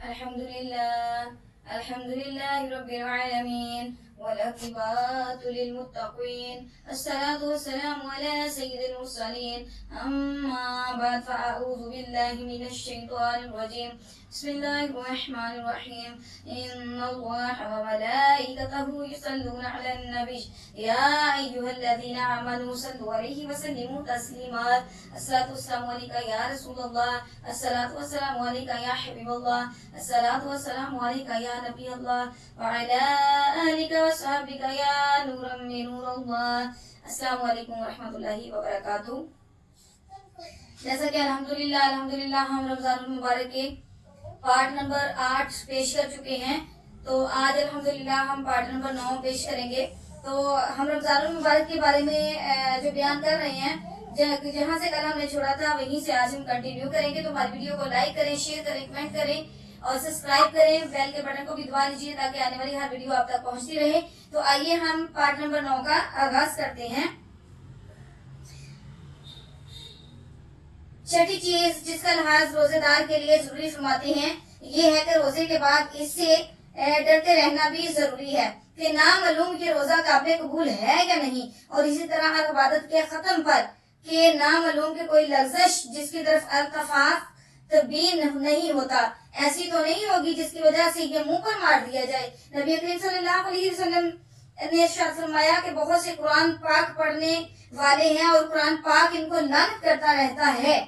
الحمد لله رب العالمين والعاقبة للمتقين الصلاة والسلام على سيد المرسلين أما بعد فأعوذ بالله من الشيطان الرجيم بسم الله الرحمن الرحيم إن الله وملائكته يصلون على النبي يا أيها الذين آمنوا صلوا عليه وسلموا تسليما الصلاة والسلام عليك يا رسول الله الصلاة والسلام عليك يا حبيب الله الصلاة والسلام عليك يا نبي الله وعلى آلك وصحبك يا نورا من نور الله السلام علیکم ورحمۃ اللہ وبرکاتہ۔ جیسا کہ الحمدللہ ہم رمضان المبارک کے پارٹ نمبر 8 پیش کر چکے ہیں، تو آج الحمدللہ ہم پارٹ نمبر 9 پیش کریں گے۔ تو ہم رمضان المبارک کے بارے میں جو بیان کر رہے ہیں، جہاں سے کل ہم نے چھوڑا تھا وہیں سے آج ہم کنٹینیو کریں گے۔ تو ہماری ویڈیو کو لائک کریں، شیئر کریں، کمنٹ کریں اور سبسکرائب کریں، بیل کے بٹن کو بھی دبا لیجیے تاکہ آنے والی ہر ویڈیو آپ تک پہنچتی رہے۔ تو آئیے ہم پارٹ نمبر 9 کا آغاز کرتے ہیں۔ چھٹی چیز جس کا لحاظ روزے دار کے لیے ضروری فرماتے ہیں یہ ہے کہ روزے کے بعد اس سے ڈرتے رہنا بھی ضروری ہے کہ نامعلوم یہ روزہ قابل قبول ہے یا نہیں، اور اسی طرح ہر عبادت کے ختم پر کہ نامعلوم کے کوئی لغزش جس کی طرف التفاف تبین نہیں ہوتا، ایسی تو نہیں ہوگی جس کی وجہ سے یہ منہ پر مار دیا جائے۔ نبی کریم صلی اللہ علیہ وسلم نے ارشاد فرمایا کہ بہت سے قرآن پاک پڑھنے والے ہیں اور قرآن پاک ان کو لعنت کرتا رہتا ہے۔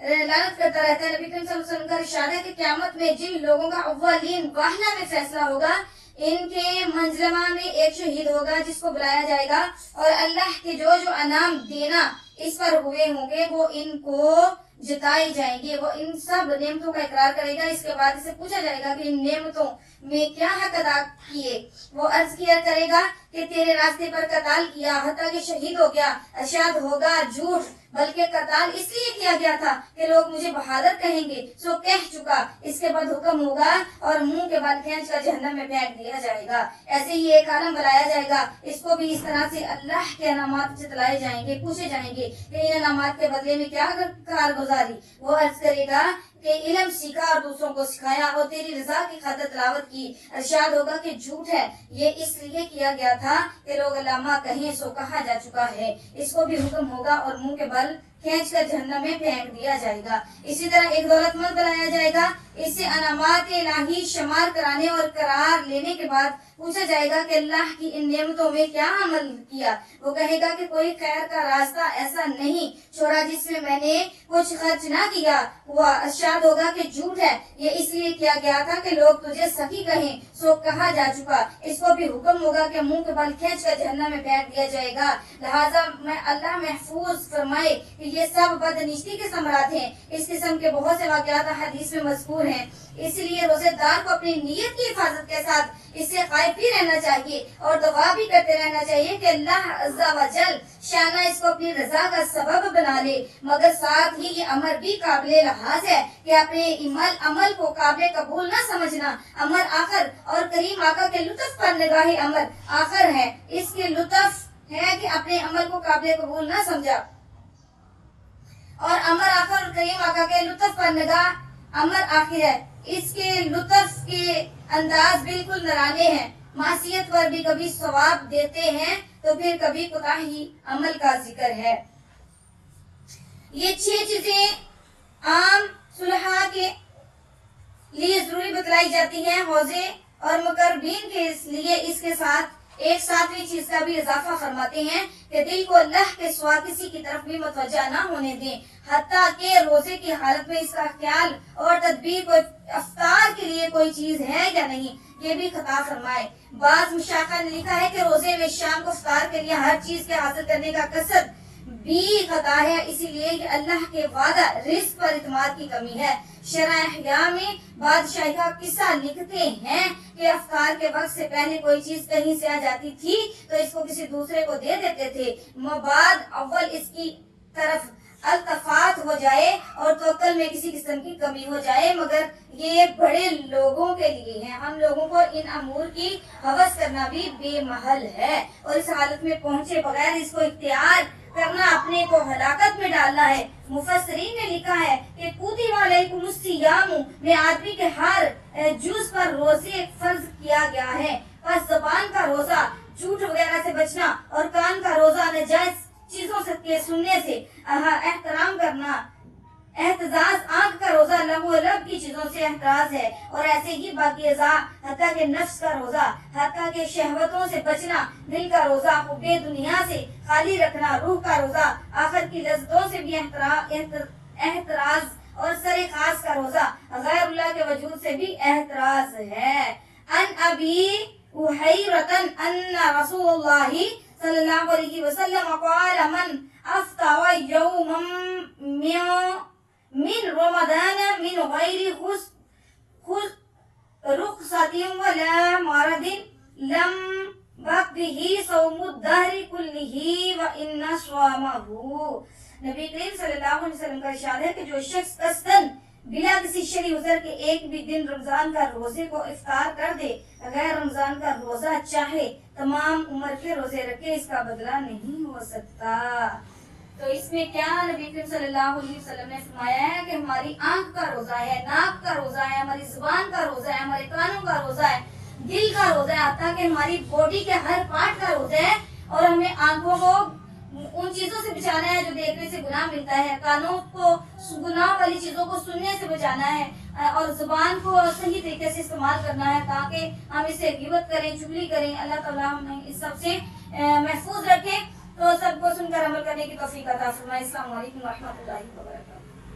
نبی کریم صلی اللہ علیہ وسلم کا ارشاد ہے کہ قیامت میں جن لوگوں کا اولین واہلہ میں فیصلہ ہوگا، ان کے منزلمہ میں ایک شہید ہوگا جس کو بلایا جائے گا، اور اللہ کے جو انعام دینا اس پر ہوئے ہوں گے وہ ان کو جتائی جائیں گے۔ وہ ان سب نعمتوں کا اقرار کرے گا، اس کے بعد اسے پوچھا جائے گا کہ ان نعمتوں میں کیا حق ادا کیے۔ وہ عرض کیا کرے گا کہ تیرے راستے پر قتال کیا حتیٰ کہ شہید ہو گیا۔ ارشاد ہوگا جھوٹ، بلکہ قتال اس لیے کیا گیا تھا کہ لوگ مجھے بہادر کہیں گے، سو کہہ چکا۔ اس کے بعد حکم ہوگا اور منہ کے بال کھینچ کر جہنم میں پھینک دیا جائے گا۔ ایسے ہی ایک عالم بلایا جائے گا، اس کو بھی اس طرح سے اللہ کے انعامات جتلائے جائیں گے، پوچھے جائیں گے کہ ان انعامات کے بدلے میں کیا کارگزاری۔ وہ عرض کرے گا کہ علم سیکھا اور دوسروں کو سکھایا اور تیری رضا کی خاطر تلاوت کی۔ ارشاد ہوگا کہ جھوٹ ہے، یہ اس لیے کیا گیا تھا کہ لوگ علامہ کہیں سو کہا جا چکا ہے۔ اس کو بھی حکم ہوگا اور منہ کے بل کھینچ کر جہنم میں پھینک دیا جائے گا۔ اسی طرح ایک دولت مند بنایا جائے گا، اس سے انعامات الہی شمار کرانے اور قرار لینے کے بعد پوچھا جائے گا کہ اللہ کی ان نعمتوں میں کیا عمل کیا۔ وہ کہے گا کہ کوئی خیر کا راستہ ایسا نہیں چھوڑا جس میں میں نے کچھ خرچ نہ کیا ہوا۔ ارشاد ہوگا کہ جھوٹ ہے، یہ اس لیے کیا گیا تھا کہ لوگ تجھے سخی کہیں، سو کہا جا چکا۔ اس کو بھی حکم ہوگا کہ منہ کے بل کھینچ کر جہنم میں پھینک دیا جائے گا۔ لہٰذا میں اللہ محفوظ فرمائے کہ یہ سب بدنشتی کے ثمرات ہیں۔ اس قسم کے بہت سے واقعات حدیث میں مذکور ہیں، اس لیے روزے دار کو اپنی نیت کی حفاظت کے ساتھ اس سے خائف بھی رہنا چاہیے اور دعا بھی کرتے رہنا چاہیے کہ اللہ عز و جل شانہ اس کو اپنی رضا کا سبب بنا لے۔ مگر ساتھ ہی یہ امر بھی قابل لحاظ ہے کہ اپنے عمل کو قابل قبول نہ سمجھنا۔ امر آخر اور کریم آقا کے لطف پر نگاہ امر آخر ہے، اس کے لطف ہے کہ اپنے عمل کو قابل قبول نہ سمجھا، اور امر آخر اور کریم آقا کے لطف پر نگاہ امر آخر ہے، اس کے لطف کے انداز بالکل نرانے ہیں۔ معصیت پر بھی کبھی ثواب دیتے ہیں تو پھر کبھی کوتاہی عمل کا ذکر ہے۔ یہ 6 چیزیں عام صلحاء کے لیے ضروری بتلائی جاتی ہیں، حوضے اور مقربین کے لیے اس کے ساتھ ایک 7ویں چیز کا بھی اضافہ فرماتے ہیں کہ دل کو اللہ کے سوا کسی کی طرف بھی متوجہ نہ ہونے دیں، حتیٰ کہ روزے کی حالت میں اس کا خیال اور تدبیر کو افطار کے لیے کوئی چیز ہے یا نہیں یہ بھی خطا فرمائے۔ بعض مشائخ نے لکھا ہے کہ روزے میں شام کو افطار کے لیے ہر چیز کے حاصل کرنے کا قصد بھی خطا ہے، اسی لیے کہ اللہ کے وعدہ رزق پر اعتماد کی کمی ہے۔ شرح احیاء میں بعض شائخہ قصہ لکھتے ہیں کہ افطار کے وقت سے پہلے کوئی چیز کہیں سے آ جاتی تھی تو اس کو کسی دوسرے کو دے دیتے تھے، مباد اول اس کی طرف التفات ہو جائے اور توکل میں کسی قسم کی کمی ہو جائے، مگر یہ بڑے لوگوں کے لیے ہیں۔ ہم لوگوں کو ان امور کی ہوس کرنا بھی بے محل ہے، اور اس حالت میں پہنچے بغیر اس کو اختیار کرنا اپنے کو ہلاکت میں ڈالنا ہے۔ مفسرین نے لکھا ہے کہ کتب علیکم الصیام میں آدمی کے ہر جوس پر روزے فرض کیا گیا ہے۔ پس زبان کا روزہ جھوٹ وغیرہ سے بچنا اور کان کا روزہ ناجائز چیزوں سے کے سننے سے احترام کرنا۔ احتجاج آنکھ کا روزہ لب و لب کی چیزوں سے احتراز ہے، اور ایسے ہی باقی اعضاء حتیٰ کہ نفس کا روزہ، حتیٰ کہ شہوتوں سے بچنا، دل کا روزہ حب دنیا سے خالی رکھنا، روح کا روزہ آخر کی لذتوں سے بھی احتراز، اور سر خاص کا روزہ غیر اللہ کے وجود سے بھی احتراز ہے۔ ان ابی احیرتن ان رسول اللہ صلی اللہ علیہ وسلم قال من افطر یوما من رمضان من غیر رخصت ولا مرض لم بقه صوم الدهر كله وان صومه۔ نبی کریم صلی اللہ علیہ وسلم کا ارشاد ہے کہ جو شخص قصدن بلا کسی شرعی عذر کے ایک بھی دن رمضان کا روزے کو افطار کر دے، اگر رمضان کا روزہ چاہے تمام عمر کے روزے رکھے، اس کا بدلہ نہیں ہو سکتا۔ تو اس میں کیا نبی کریم صلی اللہ علیہ وسلم نے فرمایا ہے کہ ہماری آنکھ کا روزہ ہے، ناک کا روزہ ہے، ہماری زبان کا روزہ ہے، ہمارے کانوں کا روزہ ہے، دل کا روزہ ہے، حتیٰ کہ ہماری باڈی کے ہر پارٹ کا روزہ ہے، اور ہمیں آنکھوں کو ان چیزوں سے بچانا ہے جو دیکھنے سے گناہ ملتا ہے، کانوں کو گناہ والی چیزوں کو سننے سے بچانا ہے، اور زبان کو صحیح طریقے سے استعمال کرنا ہے تاکہ ہم اسے غیبت کریں، چغلی کریں۔ اللہ تعالیٰ ہمیں اس سب سے محفوظ رکھے۔ تو سب کو سن کر عمل کرنے کی توفیق عطا فرمائے۔ السلام علیکم ورحمۃ اللہ وبرکاتہ۔